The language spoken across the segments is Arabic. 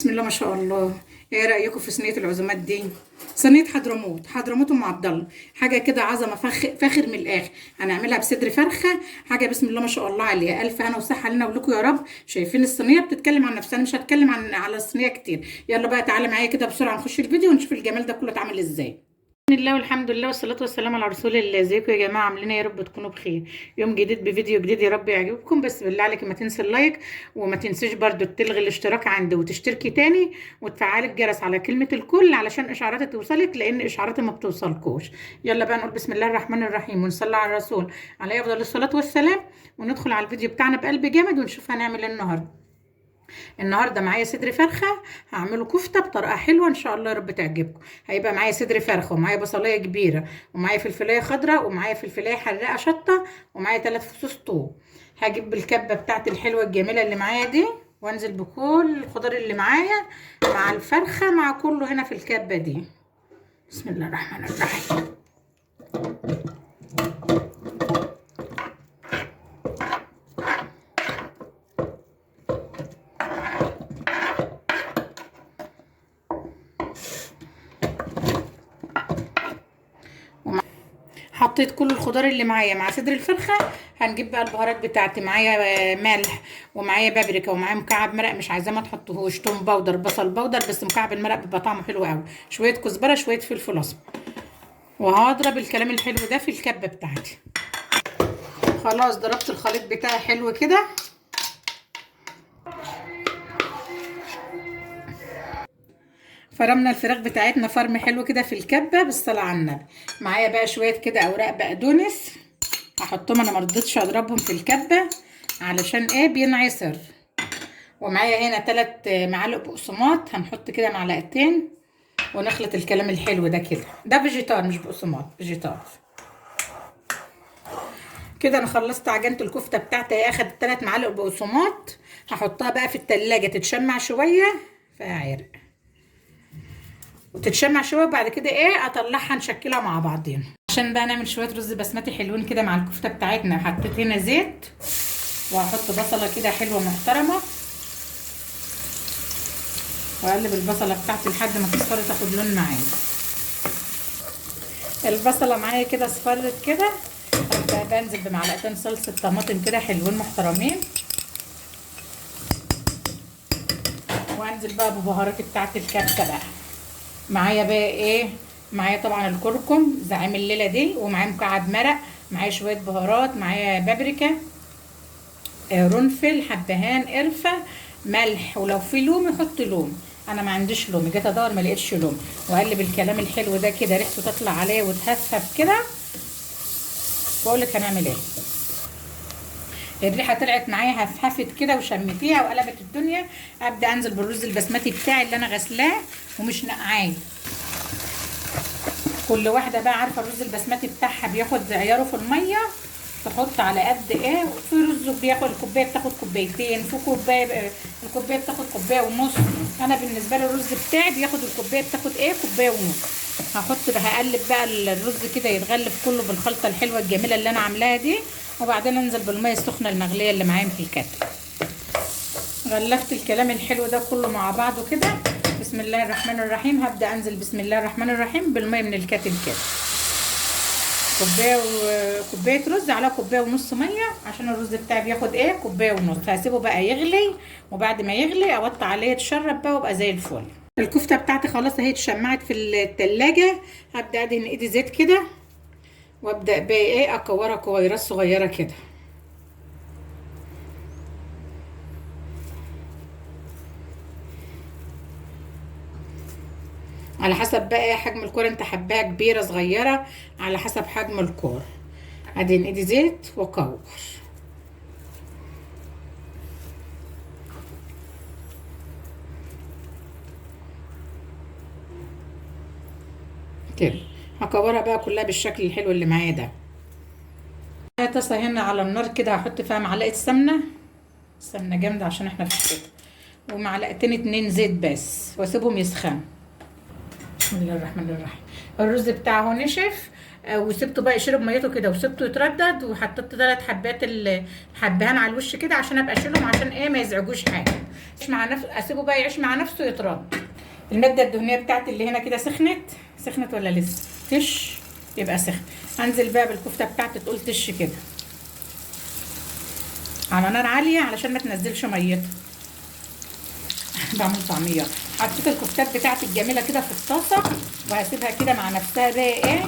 بسم الله ما شاء الله. ايه رايكم في صينيه العزومات دي؟ صينيه حضرموت ام عبد الله، حاجه كده عظمه فاخر من الاخر. هنعملها بصدر فرخه، حاجه بسم الله ما شاء الله عليها. الف هنا وصحه لنا ولكم يا رب. شايفين الصينيه بتتكلم عن نفسها، أنا مش هتكلم على الصينيه كتير. يلا بقى تعالى معايا كده بسرعه نخش الفيديو ونشوف الجمال ده كله اتعمل ازاي. بسم الله والحمد لله والصلاة والسلام على رسول الله. ازيكم يا جماعة؟ عاملين ايه؟ يا رب تكونوا بخير. يوم جديد بفيديو جديد، يا رب يعجبكم. بس بالله عليك ما تنسي اللايك، وما تنسيش برضو تلغي الاشتراك عندي وتشتركي تاني وتفعلي الجرس على كلمة الكل علشان اشعاراتي توصلك، لان اشعاراتي ما بتوصلكوش. يلا بقى نقول بسم الله الرحمن الرحيم ونصلي على الرسول عليه افضل الصلاة والسلام، وندخل على الفيديو بتاعنا بقلب جامد ونشوف هنعمل ايه النهارده معايا صدر فرخه. هعمله كفته بطريقه حلوه ان شاء الله يا رب تعجبكم. هيبقى معايا صدر فرخه، ومعايا بصلايه كبيره، ومعايا فلفلايه خضراء، ومعايا فلفلايه حراقه شطه، ومعايا 3 فصوص ثوم. هجيب الكبه بتاعتي الحلوه الجميله اللي معايا دي، وانزل بكل الخضار اللي معايا مع الفرخه مع كله هنا في الكبه دي. بسم الله الرحمن الرحيم. حطيت كل الخضار اللي معايا مع صدر الفرخه. هنجيب بقى البهارات بتاعتي. معايا ملح، ومعايا بابريكا، ومعايا مكعب مرق، مش عايزاه ما تحطوهوش، توم باودر، بصل باودر، بس مكعب المرق بيبقى طعمه حلو قوي، شويه كزبره، شويه فلفل اسمر. وهضرب الكلام الحلو ده في الكبه بتاعتي. خلاص ضربت الخليط بتاعي حلو كده. فرمنا الفراخ بتاعتنا فرم حلو كده في الكبه بالصلاه على النبي. معايا بقى شويه كده اوراق بقدونس، هحطهم. انا مرضتش اضربهم في الكبه علشان ايه؟ بينعصر. ومعايا هنا 3 معالق بقسماط، هنحط كده معلقتين ونخلط الكلام الحلو ده كده. ده فيجيتار مش بقسماط، فيجيتار. كده انا خلصت عجينه الكفته بتاعتي. اخدت 3 معالق بقسماط، هحطها بقى في التلاجة تتشمع شويه فيها عرق، وتتشمع شويه. وبعد كده ايه؟ اطلعها نشكلها مع بعضين عشان بقى نعمل شويه رز بسمتي حلوين كده مع الكفته بتاعتنا. حطيت هنا زيت، وهحط بصله كده حلوه محترمه، واقلب البصله بتاعتي لحد ما تصفر تاخد لون معايا. البصله معايا كده اصفرت كده. ابدا بنزل بمعلقتين صلصه طماطم كده حلوين محترمين، وانزل بقى ببهاراتي بتاعت الكبسه بقى. معايا بقى ايه؟ معايا طبعا الكركم زعيم الليله دي، ومعايا مكعب مرق، معايا شويه بهارات، معايا بابريكا، قرنفل، حبهان، قرفه، ملح، ولو في لوم يحط لوم. انا ما عنديش لوم، جيت ادور ما لقيتش لوم. واقلب الكلام الحلو ده كده ريحته تطلع عليه وتهفف كده. واقول لك هنعمل ايه. الريحه طلعت معايا هفهفت كده وشمتيها وقلبت الدنيا. ابدا انزل بالرز البسمتي بتاعي اللي انا غسلاه ومش نقعاه. كل واحده بقى عارفه الرز البسمتي بتاعها بياخد عياره في الميه، تحط على قد ايه. في رز بياخد الكوبايه بتاخد كوبايتين، في كوبايه الكوبايه بتاخد كوبايه ونص. انا بالنسبه لي الرز بتاعي بياخد الكوبايه بتاخد ايه؟ كوبايه ونص. هقلب بقى الرز كده يتغلف كله بالخلطه الحلوه الجميله اللي انا عاملاها دي. وبعدين انزل بالميه السخنه المغليه اللي معايا في الكتل. غلفت الكلام الحلو ده كله مع بعضه كده. بسم الله الرحمن الرحيم. هبدا انزل بسم الله الرحمن الرحيم بالميه من الكتل كده. كوبايه رز على كوبايه ونص ميه، عشان الرز بتاعي بياخد ايه؟ كوبايه ونص. هسيبه بقى يغلي، وبعد ما يغلي اوطي عليه يتشرب بقى وابقى زي الفل. الكفته بتاعتي خلاص اهي اتشمعت في التلاجة. هبدا ادهن ايدي زيت كده، وابدا بقى ايه؟ اكورها كويرات صغيره كده. على حسب بقى حجم الكوره، انت حباها كبيره صغيره على حسب حجم الكوره. ادهن ايدي زيت واكور كده. هكورها بقى كلها بالشكل الحلو اللي معايا ده. معايا طاسه هنا على النار كده، هحط فيها معلقه سمنه، سمنه جامده عشان احنا في الشتا، ومعلقتين 2 زيت بس، واسيبهم يسخنوا. بسم الله الرحمن الرحيم. الرز بتاعه نشف، وسبته بقى يشرب ميته كده، وسبته يتردد. وحطيت 3 حبات الحبهان على الوش كده عشان ابقى اشيلهم، عشان ايه؟ ما يزعجوش حاجه. اسيبه بقى يعيش مع نفسه يترد. الماده الدهنيه بتاعتي اللي هنا كده سخنت ولا لسه؟ تش، يبقى سخن. هنزل بقى بالكفته بتاعتي تقول تش كده على نار عاليه علشان ما تنزلش ميتها. بعمل طعميه. حطيت الكفتات بتاعتي الجميله كده في الطاسه وهسيبها كده مع نفسها بقى ايه،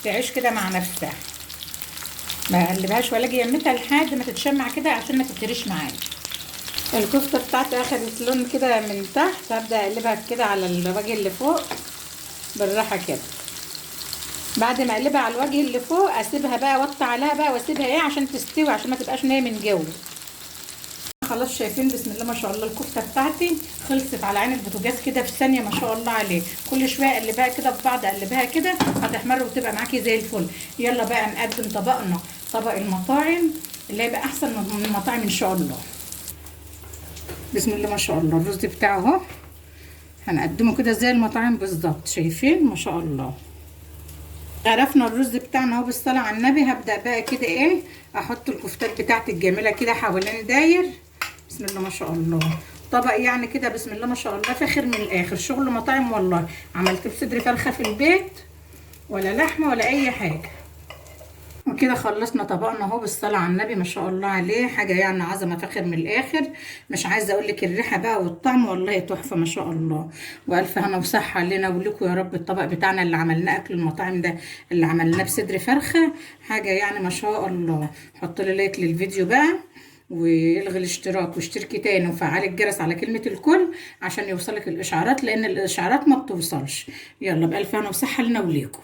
تعيش كده مع نفسها. ما اقلبهاش ولا اجي يمتها لحد ما تتشمع كده عشان ما تتهريش معايا. الكفته بتاعتي اخدت لون كده من تحت، هبدا اقلبها كده على الوجه اللي فوق بالراحه كده. بعد ما اقلبها على الوجه اللي فوق اسيبها بقى، اوطي عليها بقى واسيبها ايه عشان تستوي، عشان ما تبقاش نيه من جوه. خلاص شايفين بسم الله ما شاء الله الكفته بتاعتي خلصت على عين البوتاجاز كده في ثانيه ما شاء الله عليه. كل شويه اقلبها كده في بعض، اقلبها كده هتحمر وتبقى معاكي زي الفل. يلا بقى نقدم طبقنا، طبق المطاعم اللي هيبقى احسن من المطاعم ان شاء الله. بسم الله ما شاء الله الرز بتاعه اهو، هنقدمه كده زي المطاعم بالظبط. شايفين ما شاء الله. عرفنا الرز بتاعنا اهو بالصلاه على النبي. هبدا بقى كده ايه، احط الكفتات بتاعتي الجميله كده حوالين داير. بسم الله ما شاء الله. طبق يعني كده بسم الله ما شاء الله فاخر من الاخر، شغل مطاعم والله. عملت بصدر فرخه في البيت ولا لحمه ولا اي حاجه. وكده خلصنا طبقنا اهو بالصلاه على النبي ما شاء الله عليه. حاجه يعني عظمه فاخر من الاخر. مش عايزه اقول لك الريحه بقى والطعم والله تحفه ما شاء الله. والف هنا وصحه لنا ولكم يا رب. الطبق بتاعنا اللي عملناه اكل المطاعم ده اللي عملناه بصدر فرخه حاجه يعني ما شاء الله. حط لي لايك للفيديو بقى، والغي الاشتراك واشتركي تاني وفعلي الجرس على كلمه الكل عشان يوصلك الاشعارات، لان الاشعارات ما بتوصلش. يلا بالف هنا وصحه لنا وليكم.